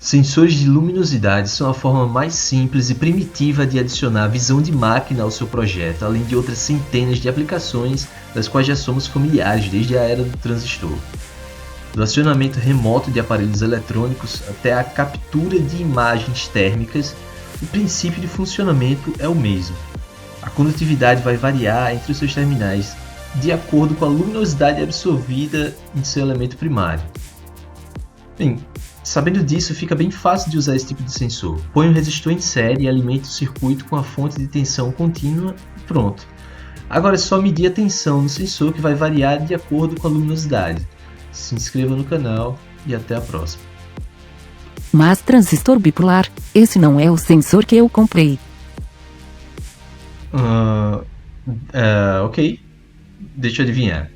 Sensores de luminosidade são a forma mais simples e primitiva de adicionar visão de máquina ao seu projeto, além de outras centenas de aplicações das quais já somos familiares desde a era do transistor. Do acionamento remoto de aparelhos eletrônicos até a captura de imagens térmicas, o princípio de funcionamento é o mesmo. A condutividade vai variar entre os seus terminais de acordo com a luminosidade absorvida em seu elemento primário. Bem, sabendo disso, fica bem fácil de usar esse tipo de sensor. Põe um resistor em série e alimente o circuito com a fonte de tensão contínua e pronto. Agora é só medir a tensão no sensor, que vai variar de acordo com a luminosidade. Se inscreva no canal e até a próxima. Mas transistor bipolar, esse não é o sensor que eu comprei. Ok. Deixa eu adivinhar.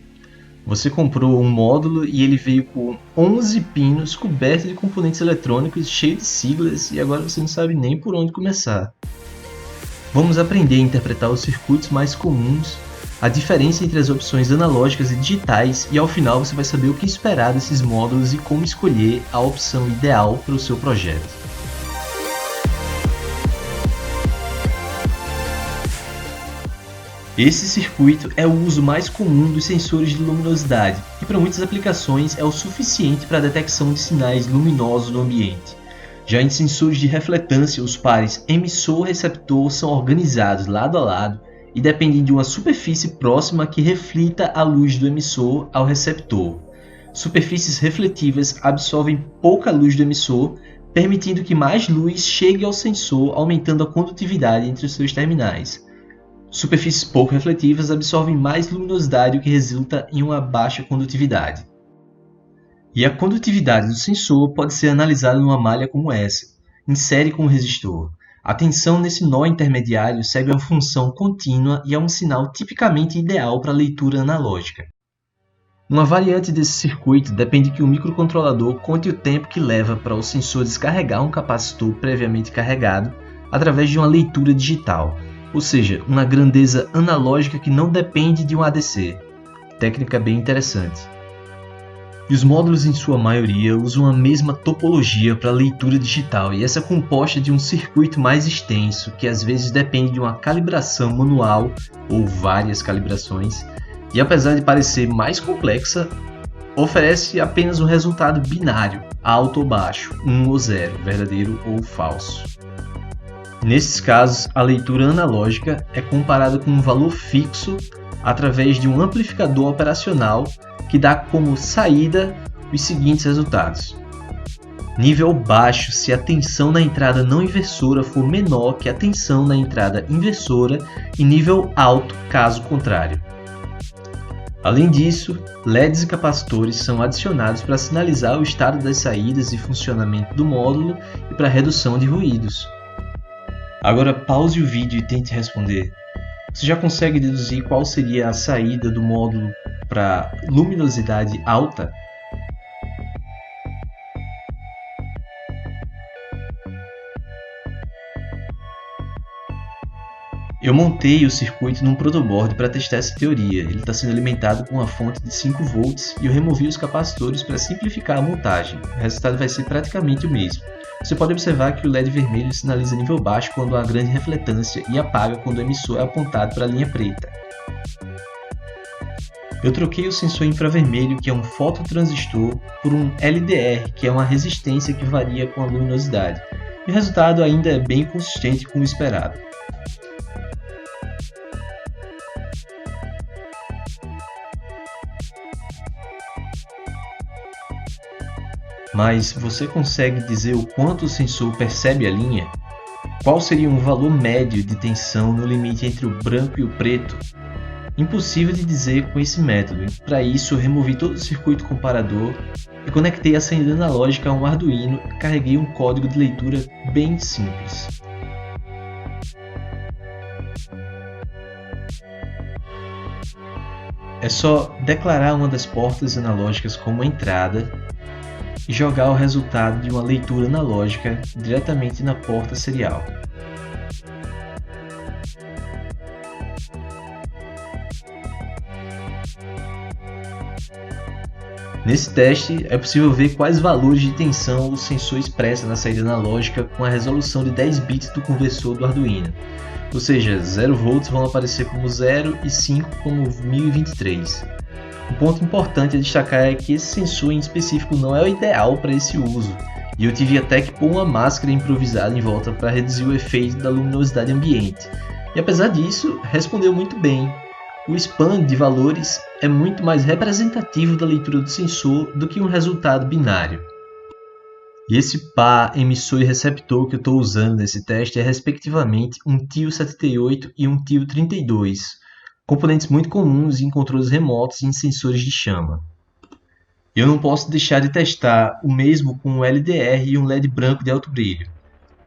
Você comprou um módulo e ele veio com 11 pinos cobertos de componentes eletrônicos, cheio de siglas, e agora você não sabe nem por onde começar. Vamos aprender a interpretar os circuitos mais comuns, a diferença entre as opções analógicas e digitais, e ao final você vai saber o que esperar desses módulos e como escolher a opção ideal para o seu projeto. Esse circuito é o uso mais comum dos sensores de luminosidade, e para muitas aplicações é o suficiente para a detecção de sinais luminosos no ambiente. Já em sensores de refletância, os pares emissor-receptor são organizados lado a lado e dependem de uma superfície próxima que reflita a luz do emissor ao receptor. Superfícies refletivas absorvem pouca luz do emissor, permitindo que mais luz chegue ao sensor, aumentando a condutividade entre os seus terminais. Superfícies pouco refletivas absorvem mais luminosidade, o que resulta em uma baixa condutividade. E a condutividade do sensor pode ser analisada numa malha como essa, em série com o resistor. A tensão nesse nó intermediário segue uma função contínua e é um sinal tipicamente ideal para a leitura analógica. Uma variante desse circuito depende que o microcontrolador conte o tempo que leva para o sensor descarregar um capacitor previamente carregado através de uma leitura digital, ou seja, uma grandeza analógica que não depende de um ADC. Técnica bem interessante. E os módulos, em sua maioria, usam a mesma topologia para leitura digital, e essa é composta de um circuito mais extenso, que às vezes depende de uma calibração manual ou várias calibrações, e apesar de parecer mais complexa, oferece apenas um resultado binário, alto ou baixo, 1 ou 0, verdadeiro ou falso. Nesses casos, a leitura analógica é comparada com um valor fixo através de um amplificador operacional que dá como saída os seguintes resultados. Nível baixo se a tensão na entrada não inversora for menor que a tensão na entrada inversora, e nível alto caso contrário. Além disso, LEDs e capacitores são adicionados para sinalizar o estado das saídas e funcionamento do módulo e para redução de ruídos. Agora pause o vídeo e tente responder. Você já consegue deduzir qual seria a saída do módulo para luminosidade alta? Eu montei o circuito num protoboard para testar essa teoria. Ele está sendo alimentado com uma fonte de 5 volts e eu removi os capacitores para simplificar a montagem. O resultado vai ser praticamente o mesmo. Você pode observar que o LED vermelho sinaliza nível baixo quando há grande refletância e apaga quando o emissor é apontado para a linha preta. Eu troquei o sensor infravermelho, que é um fototransistor, por um LDR, que é uma resistência que varia com a luminosidade. E o resultado ainda é bem consistente com o esperado. Mas você consegue dizer o quanto o sensor percebe a linha? Qual seria um valor médio de tensão no limite entre o branco e o preto? Impossível de dizer com esse método. Para isso, eu removi todo o circuito comparador e conectei a saída analógica a um Arduino e carreguei um código de leitura bem simples. É só declarar uma das portas analógicas como entrada e jogar o resultado de uma leitura analógica diretamente na porta serial. Nesse teste, é possível ver quais valores de tensão o sensor expressa na saída analógica com a resolução de 10 bits do conversor do Arduino. Ou seja, 0 volts vão aparecer como 0 e 5 como 1023. Um ponto importante a destacar é que esse sensor em específico não é o ideal para esse uso, e eu tive até que pôr uma máscara improvisada em volta para reduzir o efeito da luminosidade ambiente. E apesar disso, respondeu muito bem. O span de valores é muito mais representativo da leitura do sensor do que um resultado binário. E esse par emissor e receptor que eu estou usando nesse teste é respectivamente um TIO78 e um TIO32, componentes muito comuns em controles remotos e em sensores de chama. Eu não posso deixar de testar o mesmo com um LDR e um LED branco de alto brilho.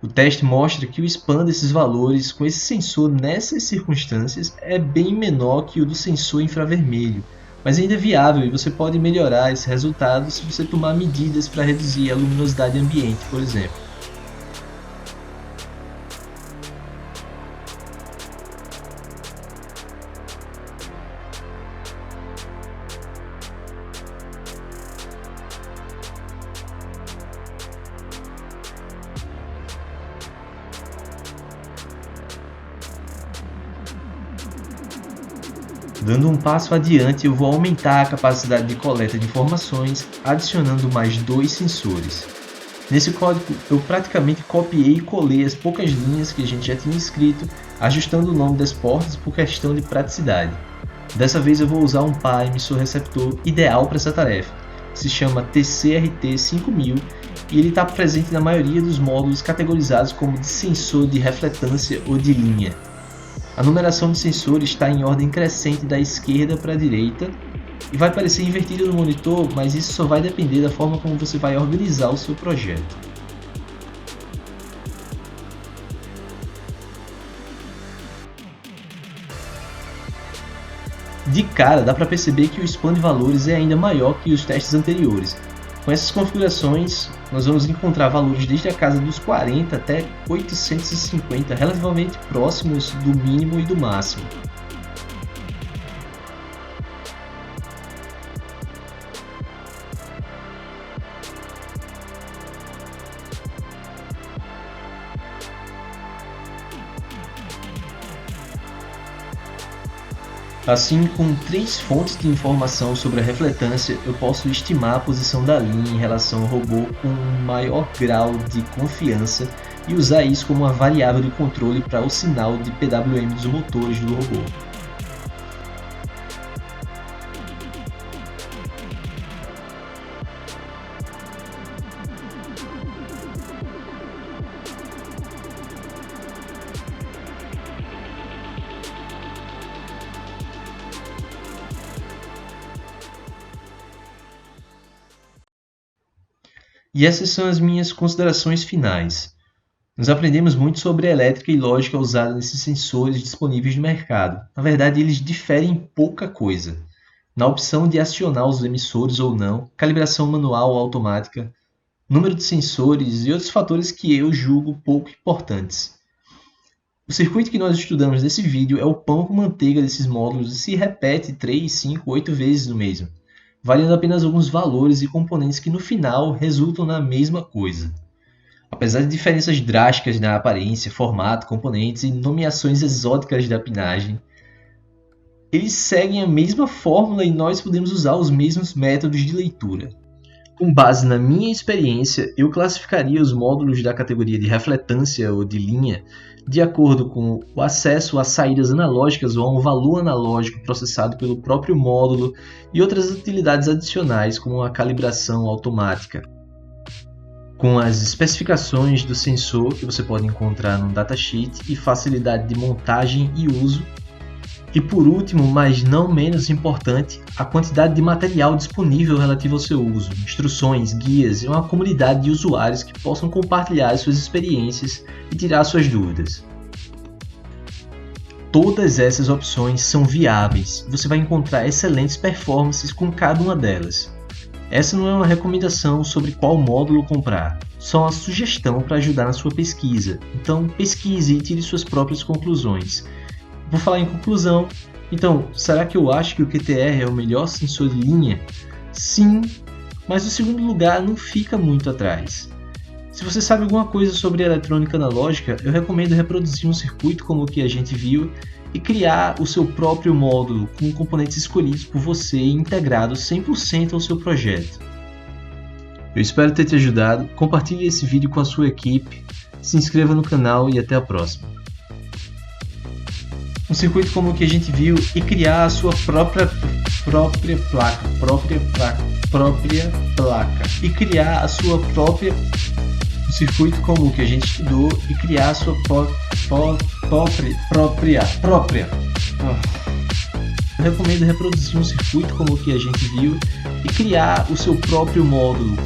O teste mostra que o span desses valores com esse sensor nessas circunstâncias é bem menor que o do sensor infravermelho, mas ainda é viável e você pode melhorar esse resultado se você tomar medidas para reduzir a luminosidade ambiente, por exemplo. Dando um passo adiante, eu vou aumentar a capacidade de coleta de informações, adicionando mais 2 sensores. Nesse código, eu praticamente copiei e colei as poucas linhas que a gente já tinha escrito, ajustando o nome das portas por questão de praticidade. Dessa vez eu vou usar um par emissor-receptor ideal para essa tarefa. Se chama TCRT5000 e ele está presente na maioria dos módulos categorizados como de sensor de refletância ou de linha. A numeração de sensores está em ordem crescente da esquerda para a direita e vai parecer invertido no monitor, mas isso só vai depender da forma como você vai organizar o seu projeto. De cara, dá para perceber que o span de valores é ainda maior que os testes anteriores. Com essas configurações, nós vamos encontrar valores desde a casa dos 40 até 850, relativamente próximos do mínimo e do máximo. Assim, com 3 fontes de informação sobre a refletância, eu posso estimar a posição da linha em relação ao robô com um maior grau de confiança e usar isso como uma variável de controle para o sinal de PWM dos motores do robô. E essas são as minhas considerações finais. Nós aprendemos muito sobre a elétrica e lógica usada nesses sensores disponíveis no mercado. Na verdade, eles diferem em pouca coisa. Na opção de acionar os emissores ou não, calibração manual ou automática, número de sensores e outros fatores que eu julgo pouco importantes. O circuito que nós estudamos nesse vídeo é o pão com manteiga desses módulos e se repete 3, 5, 8 vezes no mesmo, variando apenas alguns valores e componentes que no final resultam na mesma coisa. Apesar de diferenças drásticas na aparência, formato, componentes e nomeações exóticas da pinagem, eles seguem a mesma fórmula e nós podemos usar os mesmos métodos de leitura. Com base na minha experiência, eu classificaria os módulos da categoria de refletância ou de linha de acordo com o acesso a saídas analógicas ou a um valor analógico processado pelo próprio módulo e outras utilidades adicionais como a calibração automática. Com as especificações do sensor que você pode encontrar no datasheet e facilidade de montagem e uso. E por último, mas não menos importante, a quantidade de material disponível relativo ao seu uso, instruções, guias e uma comunidade de usuários que possam compartilhar suas experiências e tirar suas dúvidas. Todas essas opções são viáveis e você vai encontrar excelentes performances com cada uma delas. Essa não é uma recomendação sobre qual módulo comprar, só uma sugestão para ajudar na sua pesquisa, então pesquise e tire suas próprias conclusões. Vou falar em conclusão. Então, será que eu acho que o QTR é o melhor sensor de linha? Sim, mas o segundo lugar não fica muito atrás. Se você sabe alguma coisa sobre eletrônica analógica, eu recomendo reproduzir um circuito como o que a gente viu e criar o seu próprio módulo com componentes escolhidos por você e integrados 100% ao seu projeto. Eu espero ter te ajudado, compartilhe esse vídeo com a sua equipe, se inscreva no canal e até a próxima. Um circuito como o que a gente viu e criar a sua própria placa. E criar a sua própria... Um circuito como o que a gente estudou e criar a sua própria. Eu recomendo reproduzir um circuito como o que a gente viu e criar o seu próprio módulo